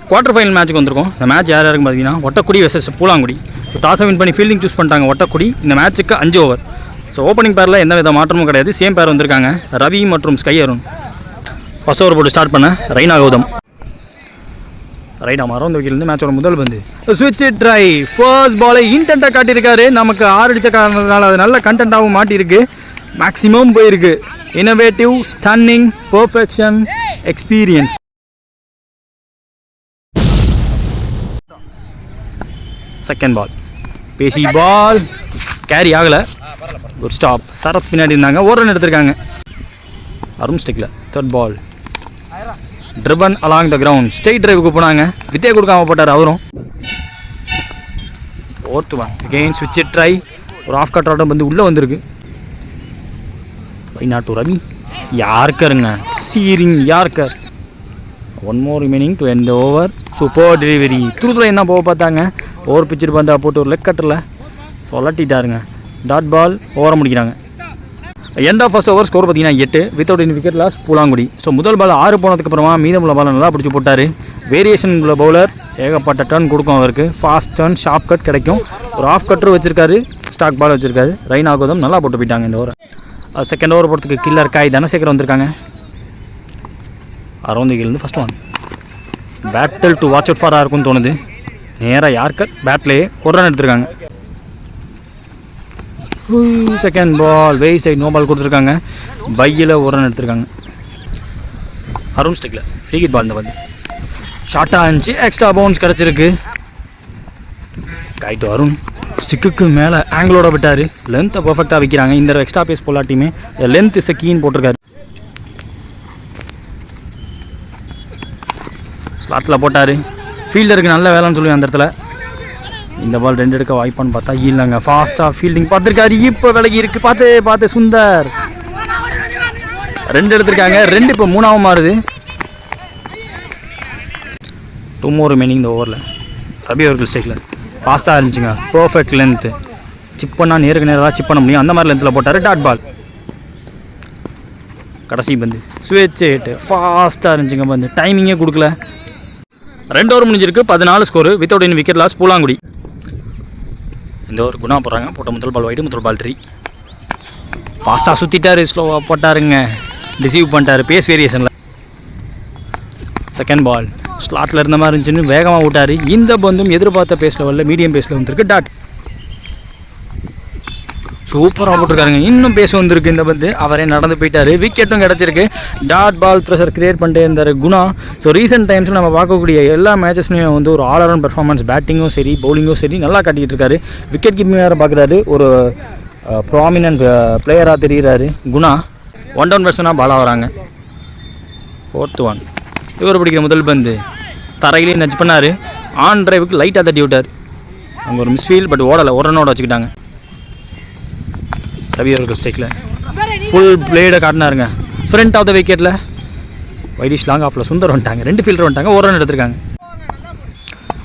Quarter final மேட்ச்சுக்கு வந்திருக்கோம். இந்த மேட்ச் யார் யாருன்னு பார்த்தீங்கன்னா ஒட்டக்குடி வெர்சஸ் பூலாங்குடி. ஸோ டாஸை வின் பண்ணி ஃபீல்டிங் சூஸ் பண்ணிட்டாங்க ஒட்டக்குடி. இந்த மேட்ச்சுக்கு 5 ஓவர். ஸோ ஓப்பனிங் பேரில் எந்த வித மாற்றமும் கிடையாது. சேம் பேர் வந்திருக்காங்க, ரவி மற்றும் ஸ்கை அருண். ஃபர்ஸ்ட் ஓவர் போட்டு ஸ்டார்ட் பண்ண ரெய்னா கௌதம். ரைட் ஆமாம் இந்த விக்கெட்லேருந்து மேட்சோட முதல் பந்து ஸ்விட்ச் ட்ரை. ஃபர்ஸ்ட் பாலை இன்டென்ட்டாக காட்டியிருக்காரு. நமக்கு 6 அடித்த காரணத்தினால அது நல்ல கண்டென்ட்டாகவும் மாட்டியிருக்கு. மேக்ஸிமம் போயிருக்கு. Innovative, stunning, perfection, experience. Second ball பேசி பால் கேரி ஆகலை. ஒரு ஸ்டாப். சரத் பின்னாடி இருந்தாங்க, ஒரு ரன் எடுத்திருக்காங்க. அருண் ஸ்டிக்கில் third ball driven along the ground. Straight டிரைவுக்கு போனாங்க, வித்தியா கொடுக்காம போட்டார் அவரும். ஃபோர்த் ஒன் அகெயின் ஸ்விட்ச் ட்ரை. ஒரு ஆஃப் கட் ஆட்டம் வந்து உள்ளே வந்திருக்கு. வைநாட்டு ரவி யார்கருங்க, searing yorker. One more remaining to end over. Super delivery. துருத்துல என்ன போக பார்த்தாங்க, ஓவர் பிச்சுட்டு வந்தால் போட்டு ஒரு லெக் கட்டில் சொல்லட்டிட்டாருங்க. டாட் பால் ஓவரை முடிக்கிறாங்க. End of first over score பார்த்தீங்கன்னா 8 without in wicket loss Poolangudi. So முதல் பால் 6 போனதுக்கப்புறமா மீதமுள்ள பால் நல்லா பிடிச்சி போட்டார். வேரியேஷன் உள்ள பவுலர், ஏகப்பட்ட டர்ன் கொடுக்கும் அவருக்கு. ஃபாஸ்ட் டர்ன், ஷார்ப் கட் கிடைக்கும். ஒரு ஆஃப் கட்டரும் வச்சிருக்காரு, ஸ்டாக் பால் வச்சிருக்காரு. ரெய்னா கௌதம் நல்லா போட்டு போயிட்டாங்க இந்த ஓவர். செகண்ட் ஓவர் போகிறதுக்கு கில்லர் காய் தனசேகர் வந்திருக்காங்க. அரௌந்திகிலேருந்து first one. Battle to watch out ஃபாராக இருக்கும்னு தோணுது. நேராக யார்கர் பேட்லேயே ஒரு ரன் எடுத்திருக்காங்க. செகண்ட் பால் வேஸ்ட் ஆகி நோ பால் கொடுத்துருக்காங்க. பையில் ஒரு ரன் எடுத்திருக்காங்க. அருண் ஸ்டிக்கில் ஃப்ரீ ஹிட் பால் இந்த வந்து ஷார்ட்டாக இருந்துச்சு, எக்ஸ்ட்ரா பவுன்ஸ் கிடச்சிருக்கு. கைட்டு அருண் ஸ்டிக்குக்கு மேலே ஆங்கிளோட விட்டார். லென்த்தை பர்ஃபெக்டாக வைக்கிறாங்க. இந்த எக்ஸ்ட்ரா பேஸ் போலாட்டியுமே லென்த் இஸ் கீன்னு போட்டிருக்காரு. ஸ்லாட்டில் போட்டார். ஃபீல்டருக்கு நல்ல வேலைன்னு சொல்லுவேன் அந்த இடத்துல. இந்த பால் 2 எடுக்க வாய்ப்பான்னு பார்த்தா இல்லைங்க. ஃபாஸ்ட்டாக ஃபீல்டிங் பார்த்துருக்காரு. இப்போ விலகி இருக்குது. பார்த்து சுந்தர் 2 எடுத்திருக்காங்க. 2 இப்போ 3ஆக மாறுது. 2 more remaining இந்த ஓவரில். ரபி அவர்கள் ஸ்டேக்கில் ஃபாஸ்ட்டாக இருந்துச்சுங்க. Perfect length. சிப் பண்ணால் நேருக்கு நேராக சிப் பண்ண முடியும், அந்த மாதிரி லென்த்தில் போட்டார். Dot ball. கடைசி பந்து ஸ்விட்ச் ஹிட். ஃபாஸ்ட்டாக இருந்துச்சுங்க பந்து, டைமிங்கே கொடுக்கல. 2 ஓவர் முடிஞ்சிருக்கு. 14 score without in wicket loss Poolankudi. இந்த ஒரு குணா போடுறாங்க. போட்ட முதல் பால் வைடு, முதல் பால் 3. ஃபாஸ்ட்டாக சுற்றிட்டாரு, ஸ்லோவாக போட்டாருங்க. டிசீவ் பண்ணிட்டார் பேஸ் வேரியேஷனில். செகண்ட் பால் ஸ்லாட்டில் இருந்த மாதிரி இருந்துச்சுன்னு வேகமாக விட்டார். இந்த பந்தும் எதிர்பார்த்த பேஸ் லெவலில் மீடியம் பேஸில் வந்துருக்கு. டாட். சூப்பராக போட்டிருக்காருங்க. இன்னும் பேச வந்திருக்கு இந்த பந்து. அவரே நடந்து போயிட்டார். விக்கெட்டும் கிடச்சிருக்கு. டாட் பால் ப்ரெஷர் கிரியேட் பண்ணிட்டே இருந்தார் குணா. ஸோ ரீசெண்ட் டைம்ஸில் நம்ம பார்க்கக்கூடிய எல்லா மேட்சஸ்லையும் வந்து ஒரு ஆல் அரவுண்ட் பெர்ஃபார்மன்ஸ், பேட்டிங்கும் சரி பவுலிங்கும் சரி நல்லா காட்டிகிட்டு இருக்காரு. விக்கெட் கீப்பிங் வேறு பார்க்குறாரு. ஒரு ப்ராமினன்ட் பிளேயராக தெரிகிறாரு குணா. 1 down பேட்ஸ்மேனாக பாலாக வராங்க. 4th one. இவர் பிடிக்கிற முதல் பந்து தரையிலேயே நச்சு பண்ணார். ஆன் டிரைவுக்கு லைட்டாக தட்டி விட்டார். அங்கே ஒரு மிஸ்ஃபீல், பட் ஓடலை. ஒரு ரன்னோட வச்சுக்கிட்டாங்க. ரவி அவர்கள் ஸ்டேக்கில் ஃபுல் பிளேடை காட்டினாருங்க. ஃப்ரண்ட் ஆஃப் த விக்கெட்டில் வைடிஷ் லாங் ஆஃபில் சுந்தர் வந்துட்டாங்க. 2 ஃபீல்டர் வந்துட்டாங்க, ஒரு ரன் எடுத்திருக்காங்க.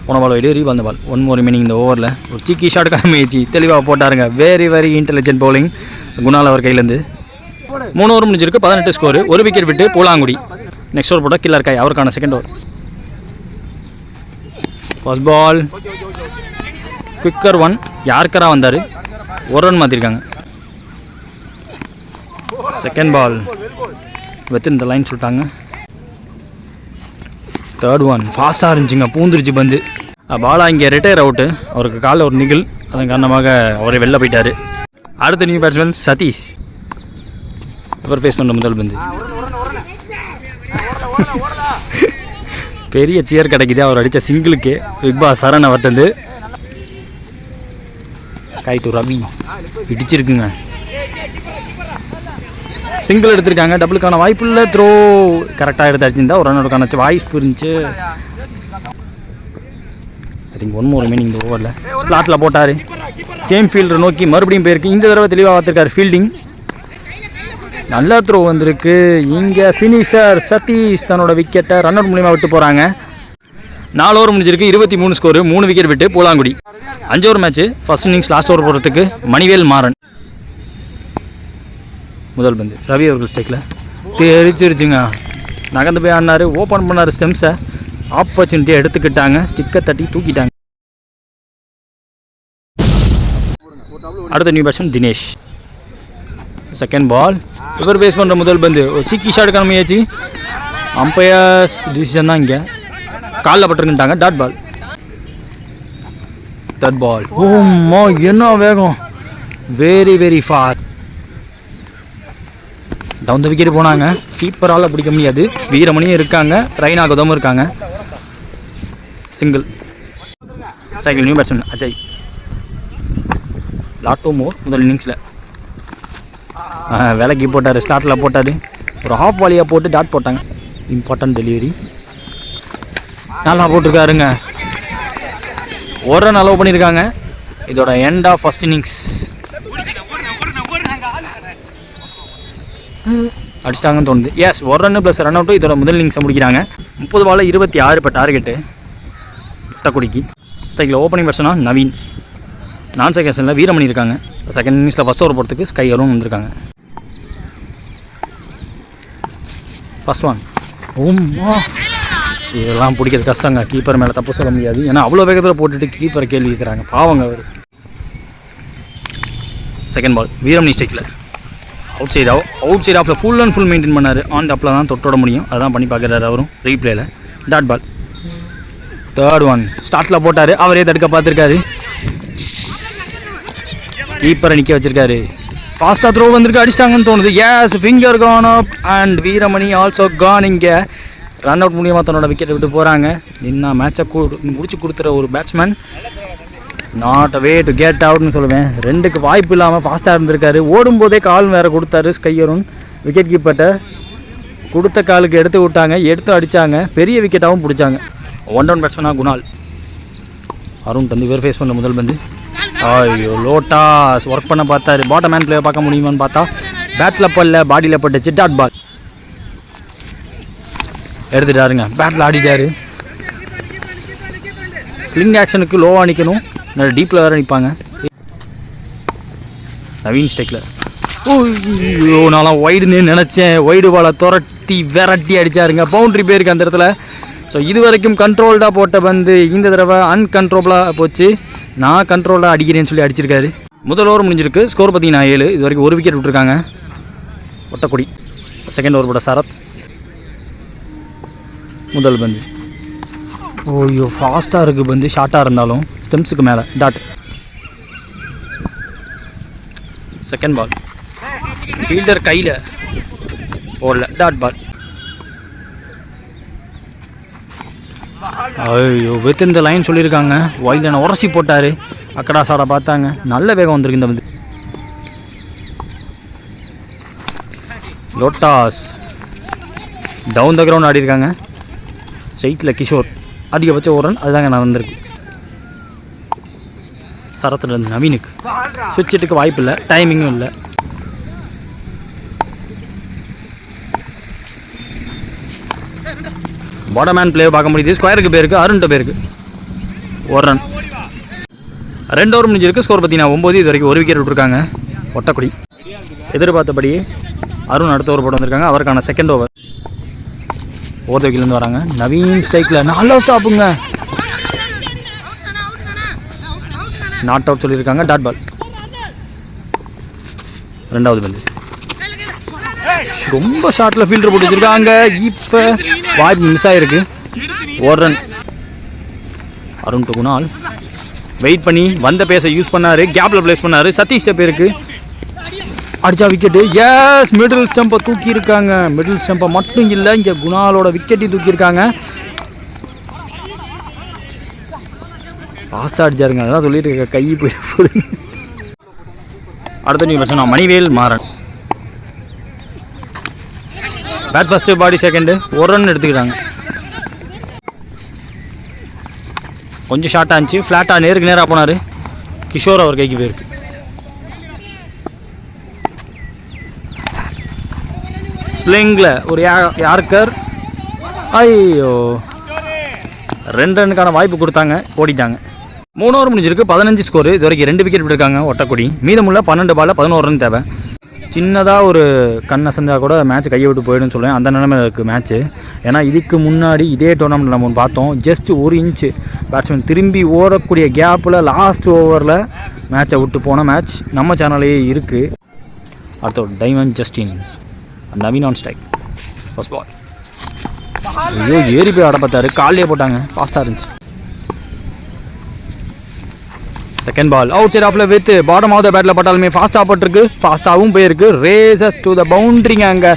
போன பால் வைடு, ரீபால் அந்த பால். 1 more remaining இந்த ஓவரில். ஒரு சீக்கி ஷாட்டுக்கான முயற்சி தெளிவாக போட்டாருங்க. வெரி இன்டெலிஜென்ட் பவுலிங் குணால் அவர் கையிலேருந்து. 3 ஓவர் முடிஞ்சிருக்கு. 18 ஸ்கோரு. 1 விக்கெட் விட்டு பூலாங்குடி. நெக்ஸ்ட் ஓவர் போட்டால் கில்லர் காய் அவருக்கான second over. First ball quicker one. யார்கராக வந்தார், ஒரு ரன் மாற்றிருக்காங்க. செகண்ட் பால் வித் இந்த லைன் சொல்லிட்டாங்க. தேர்ட் ஒன் ஃபாஸ்ட்டாக இருந்துச்சுங்க, பூந்துருச்சு பந்து. பாலா இங்கே ரிட்டையர் அவுட்டு. அவருக்கு காலில் ஒரு நிகில், அதன் காரணமாக அவரே வெளில போயிட்டார். அடுத்த நியூ பேட்ஸ்மேன் சதீஷ். இவர் ஃபேஸ் பண்ணுற முதல் பந்து பெரிய சியர் கிடைக்குது. அவர் அடித்த சிங்கிளுக்கு பிக் பாஸ் சரண் அவர்கிட்ட கைட்டு ரவி இடிச்சிருக்குங்க. சிங்கிள் எடுத்திருக்காங்க. டபுளுக்கான வாய்ப்பு இல்லை. த்ரோ கரெக்டாக எடுத்து அடிச்சிருந்தா ஒரு ரன்னோடக்கான வாய்ப்பு இருந்துச்சு. ஐ திங்க் 1 more remaining இந்த ஓவரில். ஸ்லாட்டில் போட்டார். சேம் ஃபீல்டர் நோக்கி மறுபடியும் போயிருக்கு. இந்த தடவை தெளிவாக பார்த்துருக்காரு ஃபீல்டிங். நல்ல த்ரோ வந்திருக்கு. இங்கே ஃபினிஷர் சதீஷ் தன்னோட விக்கெட்டை ரன் அவுட் மூலியமாக விட்டு போகிறாங்க. 4 ஓவர் முடிஞ்சிருக்கு. 23 ஸ்கோரு. 3 விக்கெட் விட்டு Poolankudi. 5 over match. First innings last over போகிறதுக்கு மணிவேல் மாறன். முதல் பந்து ரவி அவர்கள் ஸ்டேக்கில் தெரிச்சிருச்சுங்க. நகர்ந்து போய் ஆடினார். ஓப்பன் பண்ணார் ஸ்டெம்ஸை. ஆப்பர்ச்சுனிட்டியை எடுத்துக்கிட்டாங்க, ஸ்டிக்கை தட்டி தூக்கிட்டாங்க. அடுத்த new batsman Dinesh. Second ball. இவர் பேஸ் பண்ணுற முதல் பந்து ஒரு சிக்கி ஷாட் காமியாச்சு. அம்பையர்ஸ் டிசிஷன் தான் இங்கே. காலில் பட்டிருக்குட்டாங்க. Dot ball. Dot ball. ஓம்மா என்ன வேகம், very very fast. Down the wicket போனாங்க. கீப்பரால் பிடிக்க முடியாது. வீரமணியும் இருக்காங்க, ரெய்னா கௌதமும் இருக்காங்க. சிங்கிள். சைக்கிள் நியூ பேட்ஸ்மேன் அஜய். லாட்டோ மோர் முதல் இன்னிங்ஸில் விலைக்கு போட்டார், ஸ்லாட்டில் போட்டார். ஒரு ஹாஃப் வாலியாக போட்டு டாட் போட்டாங்க. இம்பார்ட்டன்ட் டெலிவரி நல்லா போட்டிருக்காருங்க. ஒரு ரன் அலோவ் பண்ணியிருக்காங்க. இதோட எண்ட் ஆஃப் ஃபர்ஸ்ட் இன்னிங்ஸ். அடிச்சிட்டாங்கன்னு தோணுது. எஸ், ஒரு ரன் ப்ளஸ் ரன் அவுட்டும் இதோட முதல் இன்னிங்ஸை முடிக்கிறாங்க. 30 பால் 26 இப்போ டார்கெட்டு ஒட்டக்குடிக்கு. ஸ்ட்ரைக்கில் ஓப்பனிங் பேட்ஸ்னா நவீன். நான் செகண்ட்ஸில் வீரமணி இருக்காங்க. செகண்ட் இன்னிங்ஸில் ஃபஸ்ட் ஓவர் போகிறதுக்கு ஸ்கை அருண் வந்திருக்காங்க. First one. ஓம்மா இதெல்லாம் பிடிக்கிறது கஷ்டங்க. கீப்பர் மேலே தப்பு சொல்ல முடியாது. ஏன்னா அவ்வளோ வேகத்தில் போட்டுட்டு கீப்பரை கேள்வி கேட்குறாங்க, பாவங்க அவர். Second ball. வீரமணி ஸ்ட்ரைக்கில் அவுட் சைட் ஆஃபில் ஃபுல் அண்ட் ஃபுல் மெயின்டைன் பண்ணார். ஆன் டாப்பில் தான் தொட்டோட முடியும், அதான் பண்ணி பார்க்குறாரு அவரும் ரீப்ளேயில். Dot ball. Third one. ஸ்டார்ட்டில் போட்டார், அவரே தடுக்க பார்த்துருக்காரு. கீப்பரை நிற்க வச்சிருக்காரு. ஃபாஸ்ட்டாக த்ரோ வந்திருக்கு, அடிச்சிட்டாங்கன்னு தோணுது. Yes, finger gone up and Veeramani also gone. இங்கே ரன் அவுட் மூலியமாக தன்னோட விக்கெட்டை விட்டு போகிறாங்க. இன்னும் மேட்சை முடிச்சு கொடுத்துற ஒரு batsman. Not a way to get அவுட்னு சொல்லுவேன். ரெண்டுக்கு வாய்ப்பு இல்லாமல் ஃபாஸ்ட்டாக இருந்திருக்காரு. ஓடும்போதே கால் வேறு கொடுத்தாரு ஸ்கை அருண். விக்கெட் கீப்பர்கிட்ட கொடுத்த காலுக்கு எடுத்து விட்டாங்க, எடுத்து அடித்தாங்க. பெரிய விக்கெட்டாகவும் பிடிச்சாங்க. ஒன் டவுன் பேட்ஸ்மேனாக குணால். அருண் தந்து இவர் ஃபேஸ் பண்ண முதல் பந்து. ஐயோ, லோட்டாஸ் ஒர்க் பண்ண பார்த்தாரு. பாட்டம் மேன் பிளேயர் பார்க்க முடியுமான்னு பார்த்தா பேட்டில் பல்ல, பாடியில் பட்டுச்சு. Dot ball. எடுத்துட்டாருங்க, பேட்டில் ஆடிட்டாரு. ஸ்லிங் ஆக்ஷனுக்கு லோவாக நிற்கணும், நல்ல டீப்பில் வேறு நிற்பாங்க. நவீன் ஸ்டெக்கில். ஓ, நான் ஒய்டுன்னு நினச்சேன். ஒய்டு பாலை துரட்டி விரட்டி அடித்தாருங்க. பவுண்ட்ரி போயிருக்கு அந்த இடத்துல. ஸோ இது வரைக்கும் கண்ட்ரோல்டாக போட்ட பந்து இந்த தடவை அன்கண்ட்ரோலாக போச்சு. நான் கண்ட்ரோலாக அடிக்கிறேன்னு சொல்லி அடிச்சிருக்காரு. முதல் ஓவர் முடிஞ்சிருக்கு. ஸ்கோர் பார்த்தீங்கன்னா 7. இது வரைக்கும் ஒரு விக்கெட் விட்டுருக்காங்க ஒட்டக்குடி. செகண்ட் ஓவர் போட சரத். முதல் பந்து. ஓய்யோ, ஃபாஸ்ட்டாக இருக்குது பந்து. ஷார்ட்டாக இருந்தாலும் ஸ்டெம்ஸுக்கு மேலே. டாட். Second ball. ஃபீல்டர் கையில் ஓடல. Dot ball. ஐயோ, வித் இந்த லைன் சொல்லியிருக்காங்க. வைல்டனை உரசி போட்டார். அக்கடா சாடை பார்த்தாங்க. நல்ல வேகம் வந்திருக்கு இந்த வந்து. லோட்டாஸ் டவுன் த கிரவுண்ட் ஆடிருக்காங்க. ஸ்ட்ரைட்டில் கிஷோர். அதிகபட்ச ஒரு ரன் அதுதாங்க நான் வந்திருக்கு. சரத்தில் நவீனுக்கு சுவிட்சிட்டுக்கு வாய்ப்பு இல்லை, டைமிங்கும் இல்லை. பாட்டம் மேன் பிளேயர் பார்க்க முடியுது. ஸ்கொயருக்கு பேருக்கு, அருண்கிட்ட பேருக்கு ஒரு ரன். 2 ஓவர் முடிஞ்சிருக்கு. ஸ்கோர் பார்த்தீங்கன்னா 9. இது வரைக்கும் ஒரு விக்கெட் விட்டுருக்காங்க ஒட்டக்குடி. எதிர்பார்த்தபடி அருண் அடுத்த ஓவர் போட்டு வந்திருக்காங்க. அவருக்கான செகண்ட் ஓவர். ஓவர் விக்கெட்லேருந்து வராங்க. நவீன் ஸ்ட்ரைக்கில் நல்லா ஸ்டாப்புங்க. நாட் அவுட் சொல்லியிருக்காங்க. Dot ball. ரெண்டாவது பந்து. ரொம்ப ஷார்ட்டில் ஃபீல்டர் போட்டு வச்சுருக்காங்க. இப்போ வாய்ப்பு மிஸ் ஆகிருக்கு. ஒரு ரன். அருண் டு குணால். வெயிட் பண்ணி வந்த பேஸை யூஸ் பண்ணார். கேப்பில் பிளேஸ் பண்ணார். சதீஷ் பேருக்கு அடிச்சா விக்கெட்டு. எஸ், மிடில் ஸ்டம்பை தூக்கியிருக்காங்க. மிடில் ஸ்டம்பை மட்டும் இல்லை, இங்கே குணாலோட விக்கெட்டையும் தூக்கியிருக்காங்க. ஃபாஸ்ட்டாக அடிச்சாருங்க. அதான் சொல்லிட்டு இருக்க, கை போய். அடுத்த new batsman Manivel Maran. Bat first, body second. ஒரு ரன் எடுத்துக்கிறாங்க. கொஞ்சம் ஷார்ட்டாக இருந்துச்சு. ஃப்ளாட்டாக நேருக்கு நேராக போனார். கிஷோர் அவர் கைக்கு போயிருக்கு. ஸ்லிங்கில் ஒரு யார்கர். ஐயோ, 2 ரன்னுக்கான வாய்ப்பு கொடுத்தாங்க, ஓடிட்டாங்க. 3 ஓவர் முடிஞ்சிருக்கு. 15 ஸ்கோரு. இது வரைக்கும் 2 விக்கெட் விட்டுருக்காங்க ஒட்டக்குடி. மீதமுள்ள 12 பாலில் 11 ரன் தேவை. சின்னதாக ஒரு கண் அசந்தால் கூட மேட்ச் கையை விட்டு போயிடுன்னு சொல்லுவேன். அந்த நிலைமையில் இருக்குது மேட்ச்சு. ஏன்னா இதுக்கு முன்னாடி இதே டோர்னமெண்ட் நம்ம பார்த்தோம், ஜஸ்ட் 1 இன்ச்சு பேட்ஸ்மேன் திரும்பி ஓடக்கூடிய கேப்பில் லாஸ்ட் ஓவரில் மேட்சை விட்டு போன மேட்ச் நம்ம சேனல்லையே இருக்குது. அடுத்த ஒரு diamond Justin Naveen on strike first ball. ஐயோ ஏறி போய் ஆட பார்த்தாரு, காலையே போட்டாங்க, ஃபாஸ்ட்டாக இருந்துச்சு. செகண்ட் பால் அவுட் சைட் ஆஃப்ல வித் பாட்டம் ஆஃப் த பேட்டில் பட்டாலுமே ஃபாஸ்ட்டாக பட்டிருக்கு, ஃபாஸ்ட்டாகவும் போயிருக்கு. ரேசஸ் டு த பவுண்ட்ரிங்க. அங்கே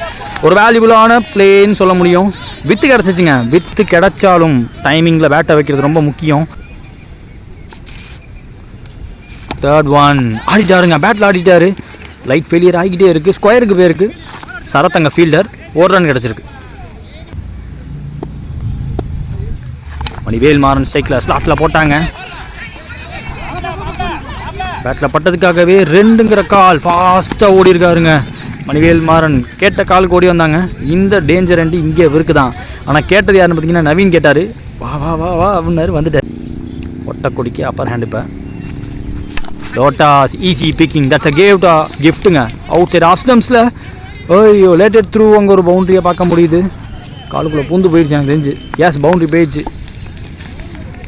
ஒரு வேல்யூபுளான பிளேன்னு சொல்ல முடியும். வித்து கிடச்சிச்சுங்க. வித்து கிடைச்சாலும் டைமிங்கில் பேட்டை வைக்கிறது ரொம்ப முக்கியம். தேர்ட் ஒன் ஆடிட்டாருங்க, பேட்டில் ஆடிட்டாரு. லைட் ஃபெயிலியர் ஆகிக்கிட்டே இருக்குது, ஸ்கொயருக்கு போயிருக்கு. சரத்தங்க ஃபீல்டர், ஒரு ரன் கிடச்சிருக்கு. மணிவேல் மாறன் ஸ்ட்ரைக்கில் ஸ்லாட்டில் போட்டாங்க. பேட்டில் பட்டதுக்காகவே 2ங்கிற கால் ஃபாஸ்ட்டாக ஓடி இருக்காருங்க மணிவேல் மாறன். கேட்ட காலுக்கு ஓடி வந்தாங்க. இந்த டேஞ்சர் எண்டு இங்கே இருக்கு தான். ஆனால் கேட்டது யாருன்னு பார்த்தீங்கன்னா நவீன் கேட்டார். வா வா வா வா அப்படின்னாரு, வந்துட்டார். ஒட்டக்குடிக்கு அப்பர் ஹேண்ட். இப்போ லோட்டாஸ் ஈஸி பிக்கிங், தட்ஸ் அ கிஃப்ட்டுங்க. அவுட் சைட் ஆஃப் ஸ்டம்ப்ஸில் ஐயோ லேட்டட் த்ரூ. அங்கே ஒரு பவுண்ட்ரியை பார்க்க முடியுது. காலுக்குள்ளே பூந்து போயிடுச்சு எனக்கு தெரிஞ்சு. எஸ், பவுண்ட்ரி போயிடுச்சு.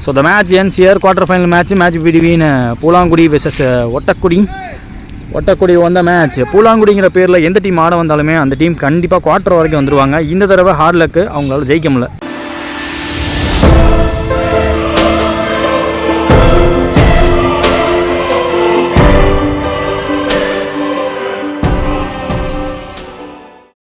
So the match ends here. Quarter final match between Poolangudi versus Ottakudi. Ottakudi வந்த மேட்ச். பூலாங்குடிங்கிற பேரில் எந்த டீம் ஆட வந்தாலுமே அந்த டீம் கண்டிப்பாக குவார்டர் வரைக்கும் வந்துடுவாங்க. இந்த தடவை ஹார்ட் லக்கு அவங்களால ஜெயிக்க முடியல.